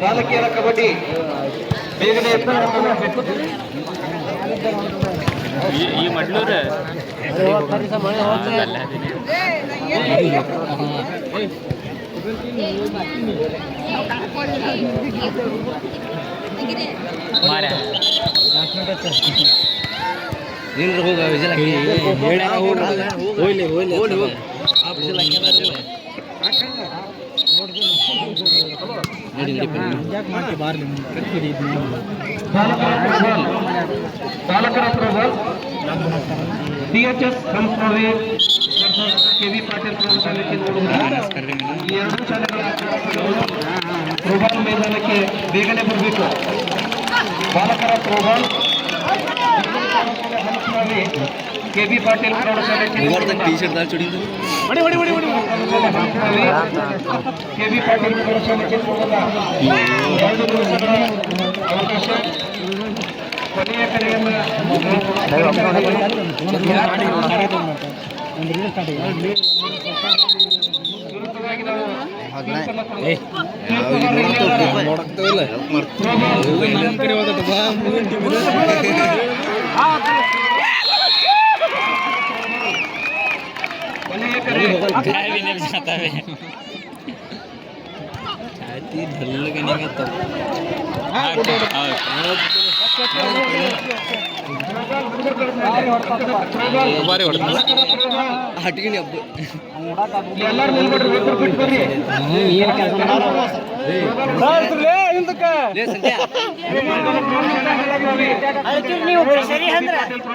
ಬಾಲಕಿಯರ ಕಬಡ್ಡಿ ಬೇಗನೆ ಈ ಮಡ್ಲೂರು ಹೋಗ ವಿಜಯ ಹೋಗ್ಲಿ ಬಾಲಕರ ಪ್ರಬಲ್ ಸಿಎಚ್ಎಸ್ ಸಂಸ್ಥೆ ಕೆವಿ ಪಾಟೀಲ್ ಪ್ರೌಢಶಾಲೆಗೆ ಈ ಎರಡೂ ಶಾಲೆಗಳ ಥ್ರೋಬಾಲ್ ಮೈದಾನಕ್ಕೆ ಬೇಗನೆ ಬರಬೇಕು. ಬಾಲಕರ ಥ್ರೋಬಾಲ್ ಕೆವಿ ಪಾಟೀಲ್ ಪ್ರೌಢಶಾಲೆ ಕೆವಿ ಪಾಟೀಲ್ ಪ್ರೌಢಶಾಲೆಗೆ ಅವಕಾಶ ಕೊನೆಯ ಕಡೆಯನ್ನು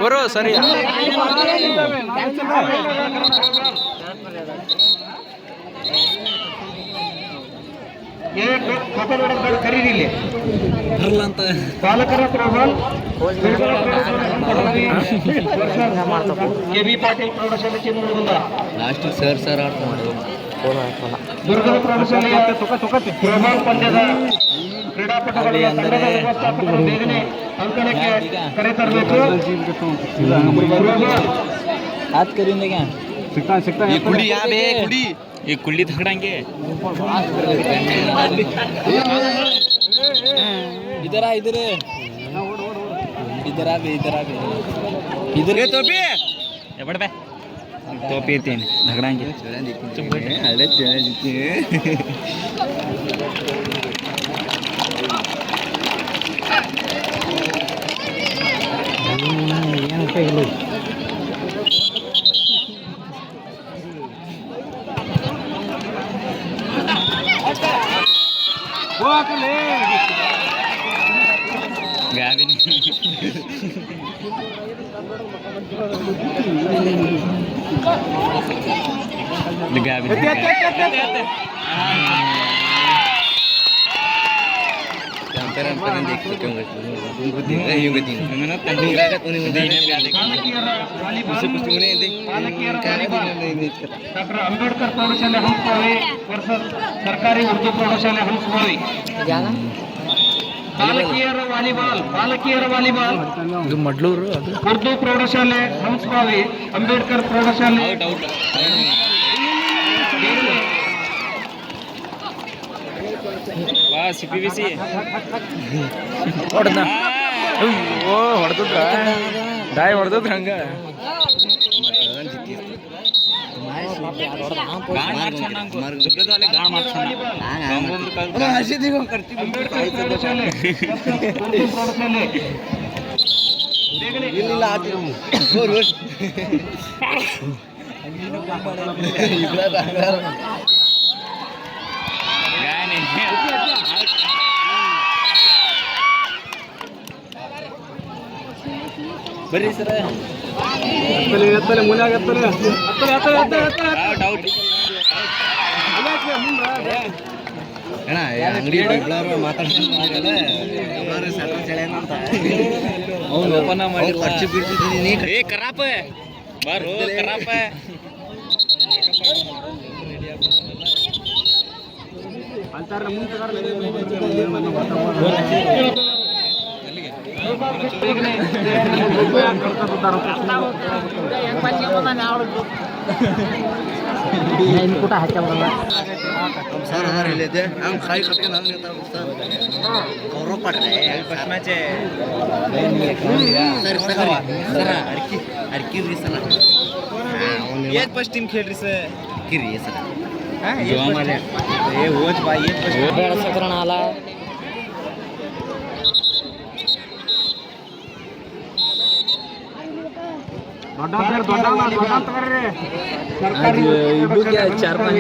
ಬರೋ ಸರಿ ಕರೀರಿ ಅಂತ ಬಾಲಕರ ಪ್ರಬಲ್ ಕೆವಿ ಪಾಟೀಲ್ ಪ್ರೌಢಶಾಲೆ ಚಿನ್ನಗುಂದ ಲಾಸ್ಟ್ ಸರ್ ಆಟ ಮಾಡೋದು ದುರ್ಗದ ಪ್ರೌಢಶಾಲೆಯ ಪ್ರಬಲ್ ಪಂದ್ಯದ ಕ್ರೀಡಾಪಟುಗಳ ತಂಡದ ವ್ಯವಸ್ಥಾಪಕರು ಬೇಗನೆ ಅಂಕಣಕ್ಕೆ ಕರೆತರಬೇಕು. हाथ करेंगे क्या सिक्का ये कुली यहाँ बे कुली ये कुली थकड़ाएंगे इधर आ इधर इधर आ बे इधर ये टोपी ये बड़ बे टोपी तीन झगड़ाएंगे चुप बैठ अरे गावी नहीं गावी देख सकते होंगे ಡಾಕ್ಟರ್ ಅಂಬೇಡ್ಕರ್ ಪ್ರೌಢಶಾಲೆ ಹಂಸಭಾವಿ ವರ್ಸಸ್ ಸರ್ಕಾರಿ ಉರ್ದು ಪ್ರೌಢಶಾಲೆ ಹಂಸಭಾವಿ. ಬಾಲಕಿಯರ ವಾಲಿಬಾಲ್ ಇದು ಮಡ್ಲೂರು ಉರ್ದು ಪ್ರೌಢಶಾಲೆ ಹಂಸಭಾವಿ ಅಂಬೇಡ್ಕರ್ ಪ್ರೌಢಶಾಲೆ ಸಿಪಿಬಿಸಿ ಹೊಡೆದ ಹೊಡೆದ್ರ ದಾಯಿ ಹೊಡೆದ್ರ ಹಂಗ ಬರ್ರಿ ಸರ ಎತ್ತಲೆ ಮುನ್ಯಾಗ ಎತ್ತಲೆ ಡೌಟ್ ಅಣ್ಣ ಅಂಗಡಿ ಮಾತಾಡ್ತಾರೆ ಅವ್ನು ಓಪನ್ ಮಾಡಿ ಖರ್ಚು ಬಿಡ್ತಿದ್ದೀನಿ ಏ ಕರಾಪ ಬಾರು ಕರಾಪ ಅಂತಾರ ಮುಂದೆ ಬೇಗನೆ ಊಟ ಹಾಕ್ಯಾವಲ್ಲ सर हमारे ले दे हम खाई करके नाम लेता हूं सर गौरव पड़ रहे हैं फर्स्ट मैच है सर सर सर अरकी री सर ये फर्स्ट टीम खेल रही से की री सर हां ये हमारे ये वोच भाई ये फर्स्ट ಬೇಡ ಸಕರಣ ಅಲ್ಲ चार पाच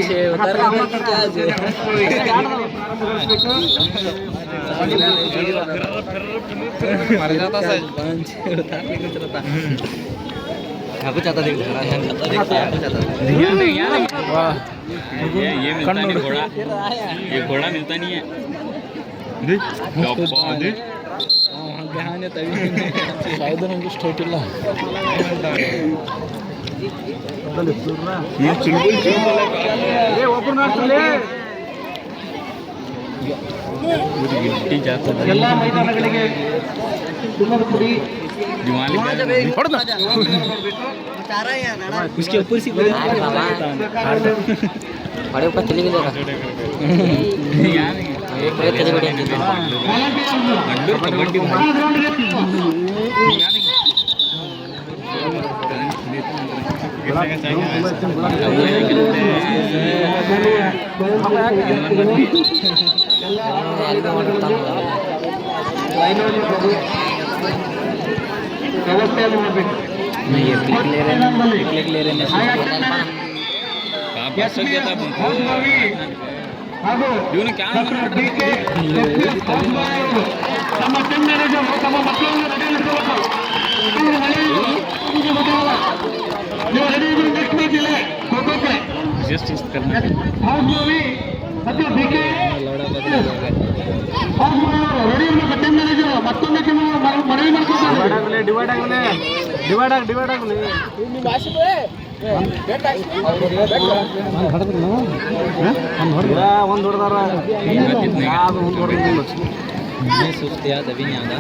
आपको चाहता देख ये मिलता नहीं घोड़ा ये घोड़ा मिलता नहीं है शायद नಮ್ಗೆ ಸ್ಟ್ರೈಟ್ ಇಲ್ಲ ಎಲ್ಲ ಮೈದಾನಗಳಿಗೆ ಚಿನ್ನದ ಪುಡಿ उसके ऊपर से बड़े ऊपर चली गई ವ್ಯವಸ್ಥೆಯನ್ನು ಮಾಡಬೇಕು ಹಾಗೂ ತಮ್ಮ ಟೀಮ್ ಮ್ಯಾನೇಜರ್ ತಮ್ಮ ಮಕ್ಕಳನ್ನು ರೆಡಿ ಇಟ್ಕೋಬೇಕು ನೀವು ರೆಡಿ ಇದ್ರೆ ನೆಕ್ಸ್ಟ್ ಮ್ಯಾಚ್ ಇಲ್ಲ ಖೋಖೋಕ್ಕೆ ಹೌಸ್ ಮೂವಿ ಮತ್ತು ಬಿಕೆ ಹೌಸ್ ಮೂವಿ ರೆಡಿ ಇರ್ಬೇಕು ಟೀಮ್ ಮ್ಯಾನೇಜರ್ ಮತ್ತೊಂದಕ್ಕೆ ಮನವಿ ಮಾಡ್ಕೊತಾರೆ ಡಿವೈಡ್ ಆಗಲಿ ಒಂದು ಹೊಡೆದಾರ ಸುಸ್ತಿ ಆದ ವಿನ್ಯಾದ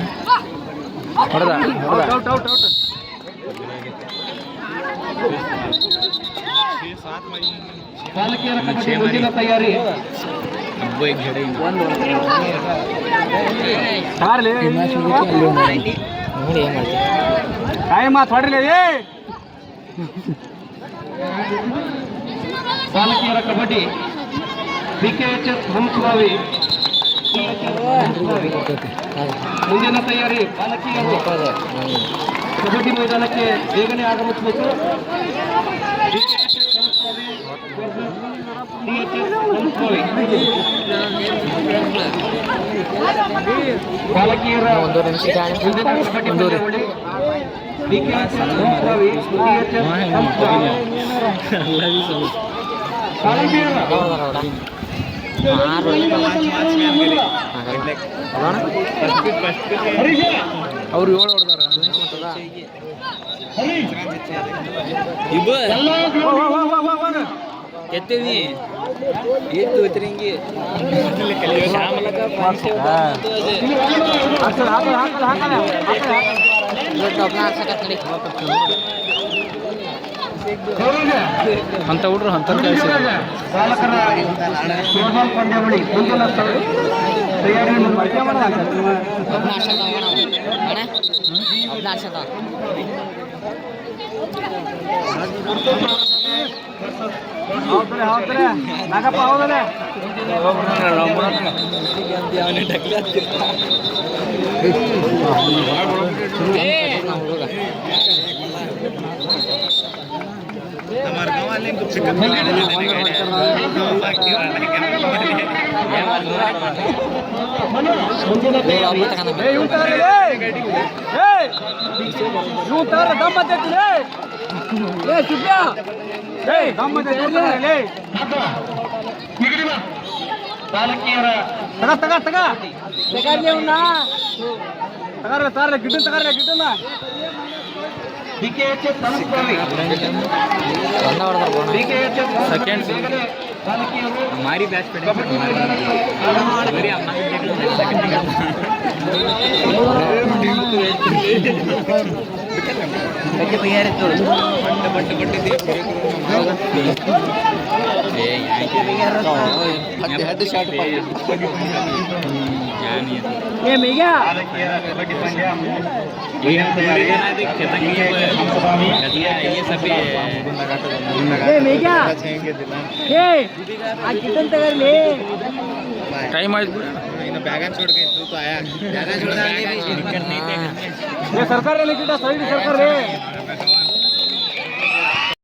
ಬಾಲಕಿಯರ ಕಬಡ್ಡಿ ಮುಂದಿನ ತಯಾರಿ ಬಾಲಕಿಯರ ಕಬಡ್ಡಿ ಬಿಕೆಎಚ್ಎಸ್ ಹಂಸಭಾವಿ ಮುಂದಿನ ತಯಾರಿ ಬಾಲಕಿಯರು ಕಬಡ್ಡಿ ಮೈದಾನಕ್ಕೆ ಬೇಗನೆ ಆಗಮಿಸಬೇಕು ಬಾಲಕಿಯರ ಮುಂದಿನ ಕಬಡ್ಡಿ ಪಂದ್ಯಾವಳಿ ಬಿಕೆಎಚ್ಎಸ್ ಹಂಸಭಾವಿ ಅವ್ರು 7 ಹೊಡೆದಾರ ಎತ್ತೀವಿ ಎತ್ತು ಎತ್ತರಿಂಗಿ ಅಂತ ಹುಡ್ರು ಅಂತ ಬಾಲಕರ ಫುಟ್ಬಾಲ್ ಪಂದ್ಯಾವಳಿ ಮುಂದಿನ ತಯಾರಿಯನ್ನು ನಾಗಪ್ಪ ಹೌದಲ್ಲ ಬಾಲಕಿಯರ ಗಿಡ್ಡನ್ನ ಬಿಕೆಎಚ್ಎಸ್ ಸಂಸ್ಕೃತಿ ಸೆಕೆಂಡ್ ಬಾಲಕಿಯರು हमारी बैच पे टाइम आಯ್ತು ಬ್ಯಾಗನ್ छोड़ के तू तो आया बैगन छोड़ सरकार